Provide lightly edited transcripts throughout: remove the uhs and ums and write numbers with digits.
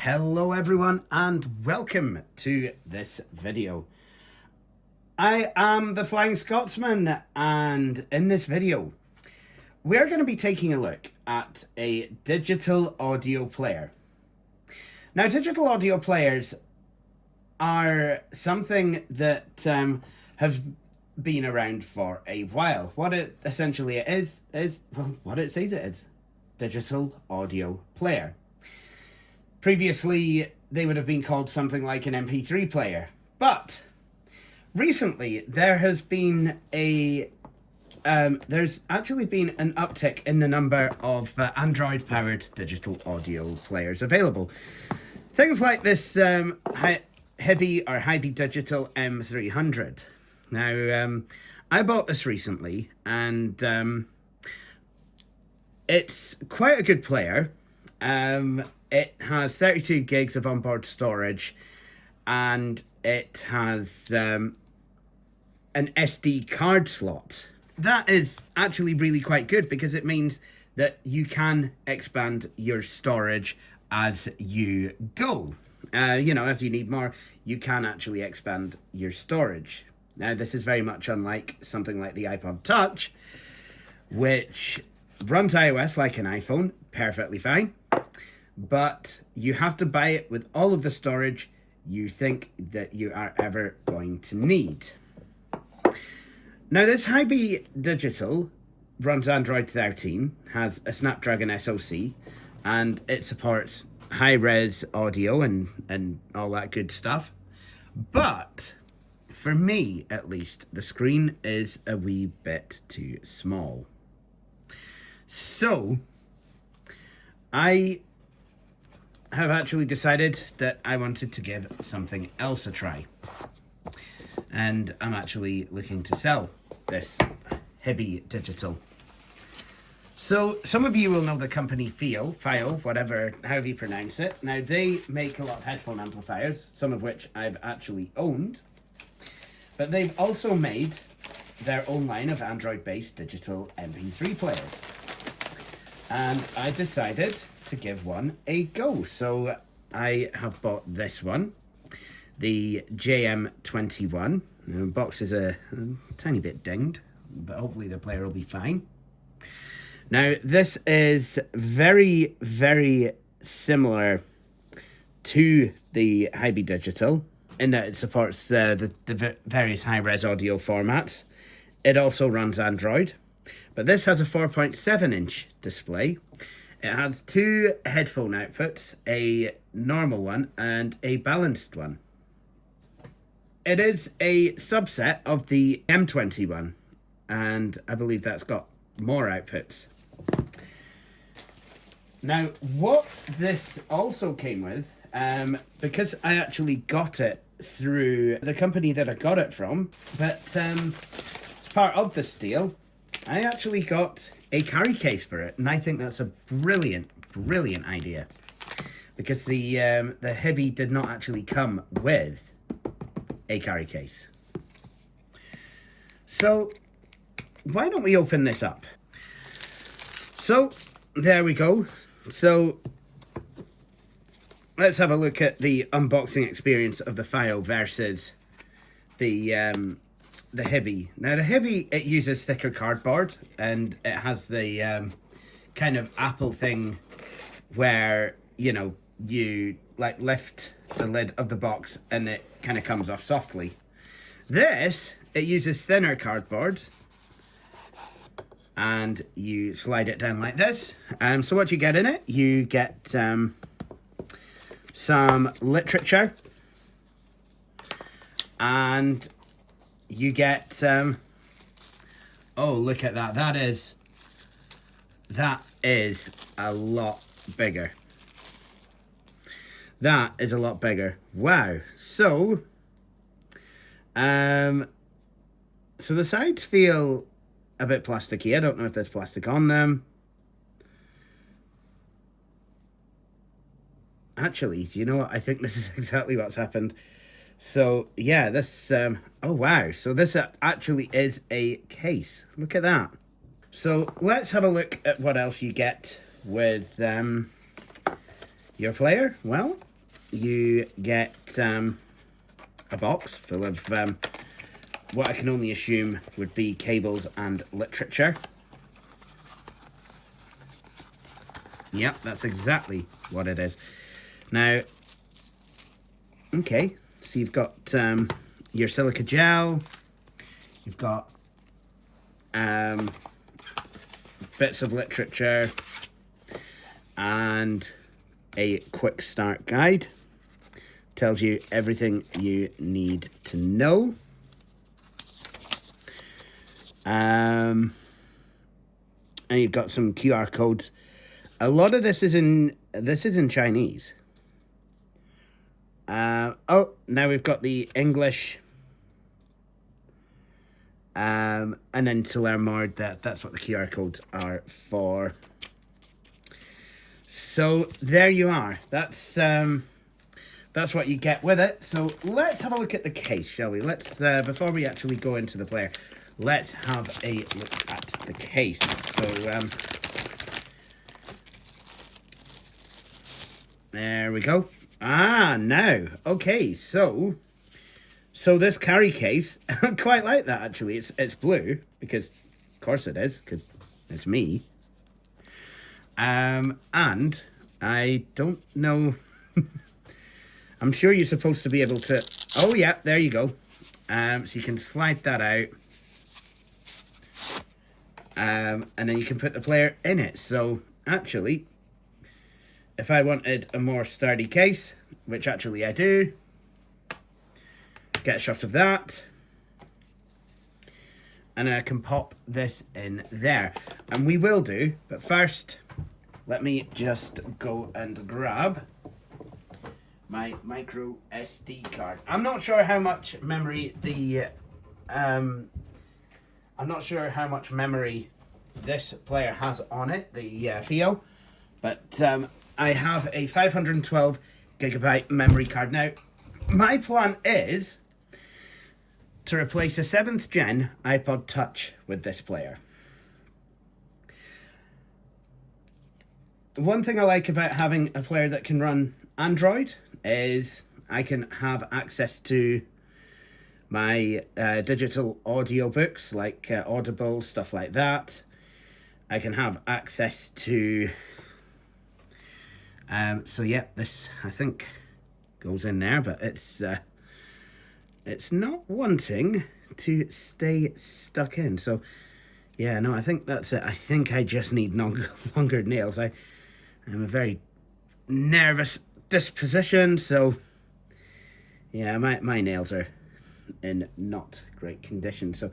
Hello everyone and welcome to this video. I am the Flying Scotsman, and in this video we're going to be taking a look at a digital audio player. Now, digital audio players are something that have been around for a while. What it essentially is well, what it says it is: digital audio player. Previously, they would have been called something like an MP3 player. But recently, there has been there's actually been an uptick in the number of Android-powered digital audio players available. Things like this HiBy or HiBy Digital M300. Now, I bought this recently, and it's quite a good player. It has 32 gigs of onboard storage, and it has an SD card slot. That is actually really quite good because it means that you can expand your storage as you go. As you need more, you can actually expand your storage. Now, this is very much unlike something like the iPod Touch, which runs iOS like an iPhone perfectly fine, but you have to buy it with all of the storage you think that you are ever going to need. Now, this HiBy Digital runs Android 13, has a Snapdragon SoC, and it supports high-res audio and all that good stuff. But for me, at least, the screen is a wee bit too small. So I have actually decided that I wanted to give something else a try. And I'm actually looking to sell this HiBy Digital. So some of you will know the company Fiio, however you pronounce it. Now, they make a lot of headphone amplifiers, some of which I've actually owned. But they've also made their own line of Android-based digital MP3 players. And I decided to give one a go. So I have bought this one, the JM21. The box is a tiny bit dinged, but hopefully the player will be fine. Now, this is very, very similar to the HiBy Digital in that it supports the various high-res audio formats. It also runs Android, but this has a 4.7-inch display. It has two headphone outputs, a normal one and a balanced one. It is a subset of the M21, and I believe that's got more outputs. Now, what this also came with, because I actually got it through the company that I got it from, but as part of this deal, I actually got a carry case for it, and I think that's a brilliant idea, because the HiBy did not actually come with a carry case. So why don't we open this up? So there we go. So let's have a look at the unboxing experience of the Fiio versus the HiBy. Now, the HiBy, it uses thicker cardboard, and it has the kind of Apple thing where, you like lift the lid of the box and it kind of comes off softly. This, it uses thinner cardboard, and you slide it down like this. So what you get in it, you get some literature, and you get oh, look at that. That is a lot bigger. That is a lot bigger. Wow. So so the sides feel a bit plasticky. I don't know if there's plastic on them. Actually, you know what? I think this is exactly what's happened. So yeah, this oh wow, so this actually is a case. Look at that. So let's have a look at what else you get with your player. Well, you get a box full of what I can only assume would be cables and literature. Yep, that's exactly what it is. Now, okay, so you've got your silica gel, you've got bits of literature, and a quick start guide. Tells you everything you need to know. And you've got some QR codes. A lot of this is in Chinese. Oh, now we've got the English. And then to learn more, that's what the QR codes are for. So there you are. That's what you get with it. So let's have a look at the case, shall we? Let's before we actually go into the player, let's have a look at the case. So there we go. Now, okay, so this carry case, I quite like that actually. It's blue because, of course it is, because it's me. And I don't know. I'm sure you're supposed to be able to. Oh yeah, there you go. So you can slide that out. And then you can put the player in it. So actually, if I wanted a more sturdy case, which actually I do, get a shot of that. And I can pop this in there. And we will do, but first, let me just go and grab my micro SD card. I'm not sure how much memory I'm not sure how much memory this player has on it, the Fiio, but I have a 512 gigabyte memory card. Now, my plan is to replace a 7th gen iPod Touch with this player. One thing I like about having a player that can run Android is I can have access to my digital audio books like Audible, stuff like that. I can have access to so yeah, this I think goes in there, but it's not wanting to stay stuck in. So yeah, no, I think that's it. I think I just need longer nails. I'm a very nervous disposition, so yeah, my nails are in not great condition. So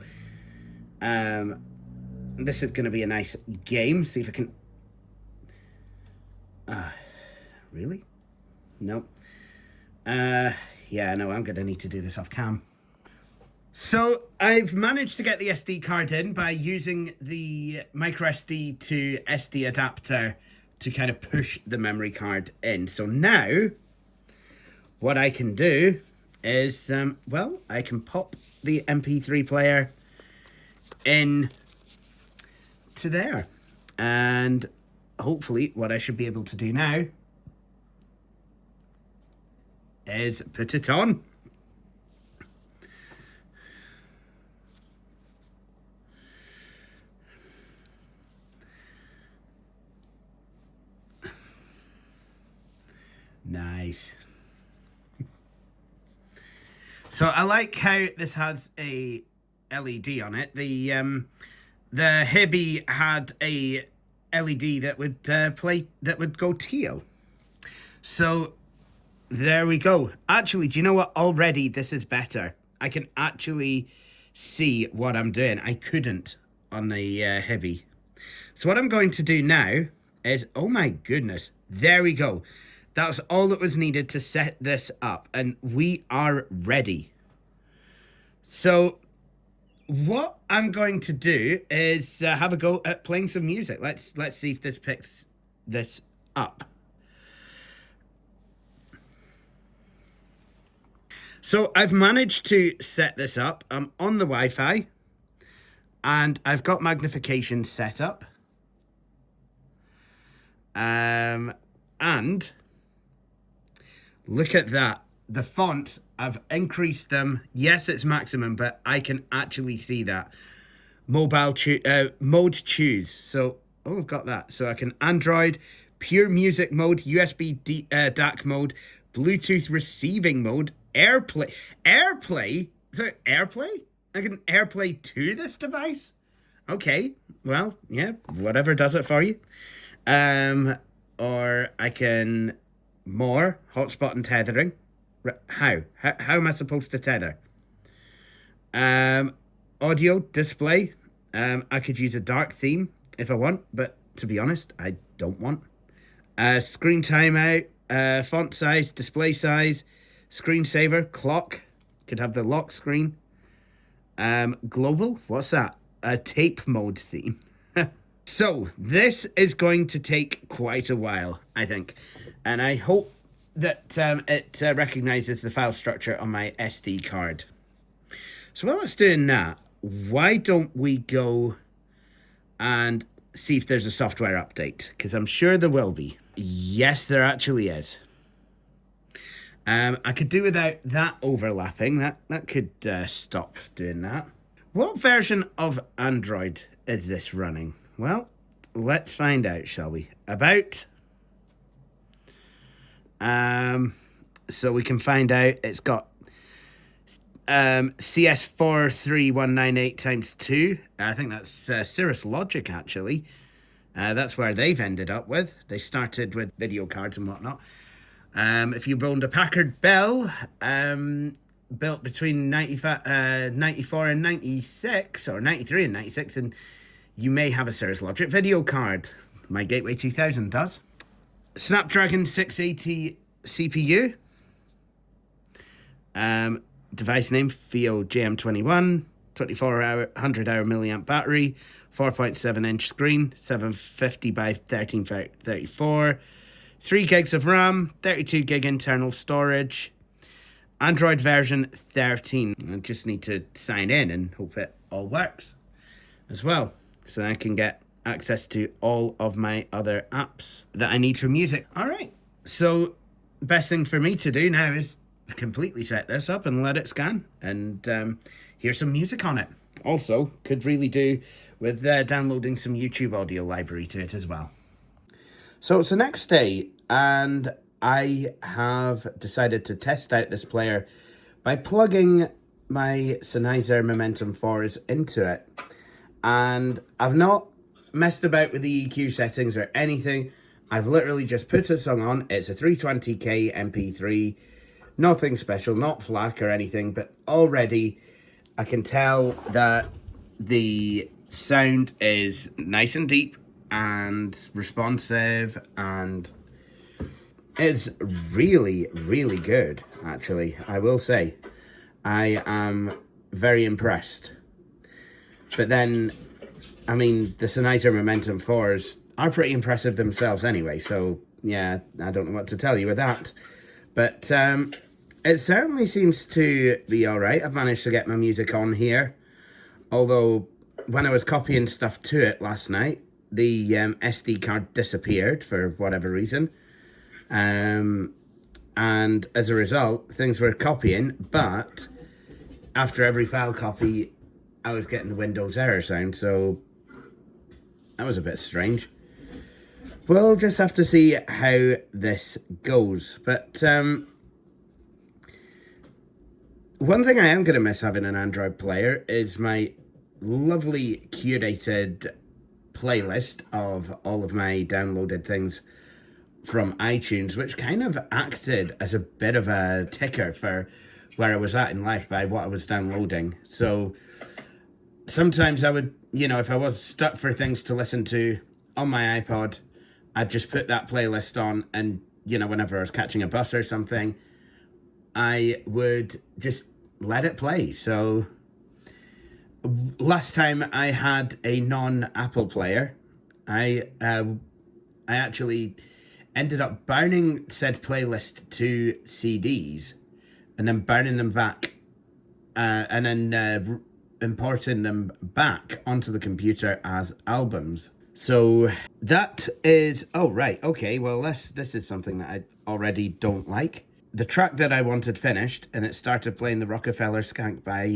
this is going to be a nice game. See if I can. Really? No. Yeah, no, I'm going to need to do this off cam. So I've managed to get the SD card in by using the microSD to SD adapter to kind of push the memory card in. So now what I can do is, well, I can pop the MP3 player in to there. And hopefully what I should be able to do now is put it on. Nice. So I like how this has a LED on it. The HiBy had a LED that would go teal. So there we go. Actually, do you know what? Already this is better. I can actually see what I'm doing. I couldn't on the HiBy. So what I'm going to do now is, oh my goodness, there we go. That's all that was needed to set this up, and we are ready. So what I'm going to do is have a go at playing some music. Let's see if this picks this up. So I've managed to set this up. I'm on the Wi-Fi, and I've got magnification set up. And Look at that. The fonts, I've increased them. Yes, it's maximum, but I can actually see that. Mode choose. So, oh, I've got that. So I can Android, pure music mode, USB DAC mode, Bluetooth receiving mode, AirPlay. So AirPlay? I can AirPlay to this device? Okay, well, yeah, whatever does it for you. Or I can more hotspot and tethering. How am I supposed to tether? Audio display. I could use a dark theme if I want, but to be honest, I don't want. Screen timeout, font size, display size, screensaver, clock. Could have the lock screen. Global, what's that? A tape mode theme. So this is going to take quite a while, I think, and I hope that it recognizes the file structure on my SD card. So while it's doing that, why don't we go and see if there's a software update? Because I'm sure there will be. Yes, there actually is. I could do without that overlapping. That could stop doing that. What version of Android is this running? Well, let's find out, shall we? About. So we can find out it's got CS43198 times 2. I think that's Cirrus Logic, actually. That's where they've ended up with. They started with video cards and whatnot. If you've owned a Packard Bell, built between 94 and 96, or 93 and 96, and you may have a Cirrus Logic video card. My Gateway 2000 does. Snapdragon 680 CPU. Device name, Fiio JM21. 2400-hour milliamp battery. 4.7-inch screen. 750 by 1334. 3 gigs of RAM. 32 gig internal storage. Android version 13. I just need to sign in and hope it all works as well, so I can get access to all of my other apps that I need for music. All right, so best thing for me to do now is completely set this up and let it scan and hear some music on it. Also, could really do with downloading some YouTube audio library to it as well. So it's the next day, and I have decided to test out this player by plugging my Sennheiser Momentum 4s into it. And I've not messed about with the EQ settings or anything. I've literally just put a song on. It's a 320k MP3. Nothing special, not FLAC or anything, but already I can tell that the sound is nice and deep and responsive, and it's really, really good, actually. I will say, I am very impressed. But then, I mean, the Sennheiser Momentum 4s are pretty impressive themselves anyway, so yeah, I don't know what to tell you with that. But it certainly seems to be all right. I've managed to get my music on here, although when I was copying stuff to it last night, the SD card disappeared for whatever reason. And as a result, things were copying, but after every file copy, I was getting the Windows error sound, so that was a bit strange. We'll just have to see how this goes. But one thing I am going to miss having an Android player is my lovely curated playlist of all of my downloaded things from iTunes, which kind of acted as a bit of a ticker for where I was at in life by what I was downloading. So sometimes I would, if I was stuck for things to listen to on my iPod, I'd just put that playlist on, and, whenever I was catching a bus or something, I would just let it play. So last time I had a non-Apple player, I actually ended up burning said playlist to CDs and then burning them back and then importing them back onto the computer as albums. So that is, oh right, okay, well this is something that I already don't like. the track that I wanted finished, and it started playing the Rockefeller Skank by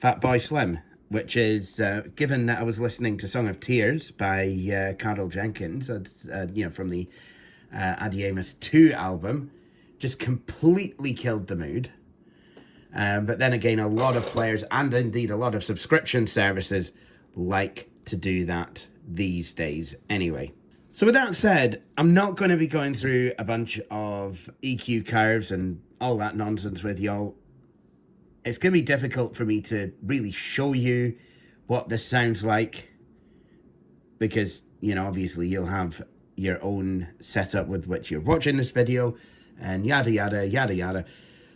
Fatboy Slim, which is, given that I was listening to Song of Tears by Carl Jenkins, from the Adiamus 2 album, just completely killed the mood. But then again, a lot of players, and indeed a lot of subscription services, like to do that these days anyway. So with that said, I'm not going to be going through a bunch of EQ curves and all that nonsense with y'all. It's going to be difficult for me to really show you what this sounds like, because, you know, obviously you'll have your own setup with which you're watching this video, and yada, yada, yada, yada.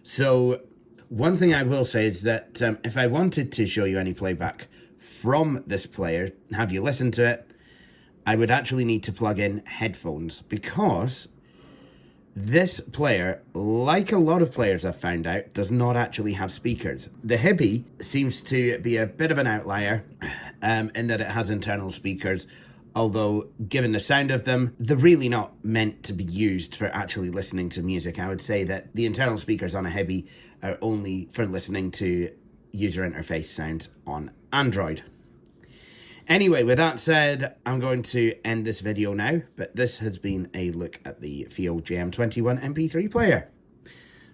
So one thing I will say is that if I wanted to show you any playback from this player, have you listen to it, I would actually need to plug in headphones, because this player, like a lot of players I've found out, does not actually have speakers. The HiBy seems to be a bit of an outlier in that it has internal speakers, although given the sound of them, they're really not meant to be used for actually listening to music. I would say that the internal speakers on a HiBy are only for listening to user interface sounds on Android. Anyway, with that said, I'm going to end this video now, but this has been a look at the Fiio JM21 MP3 player.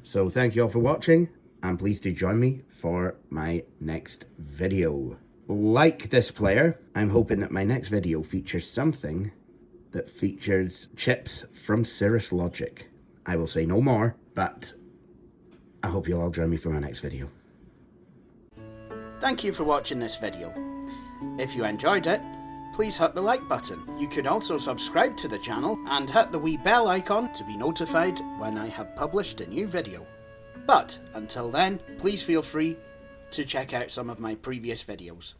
So thank you all for watching, and please do join me for my next video. Like this player, I'm hoping that my next video features something that features chips from Cirrus Logic. I will say no more, but I hope you'll all join me for my next video. Thank you for watching this video. If you enjoyed it, please hit the like button. You could also subscribe to the channel and hit the wee bell icon to be notified when I have published a new video. But until then, please feel free to check out some of my previous videos.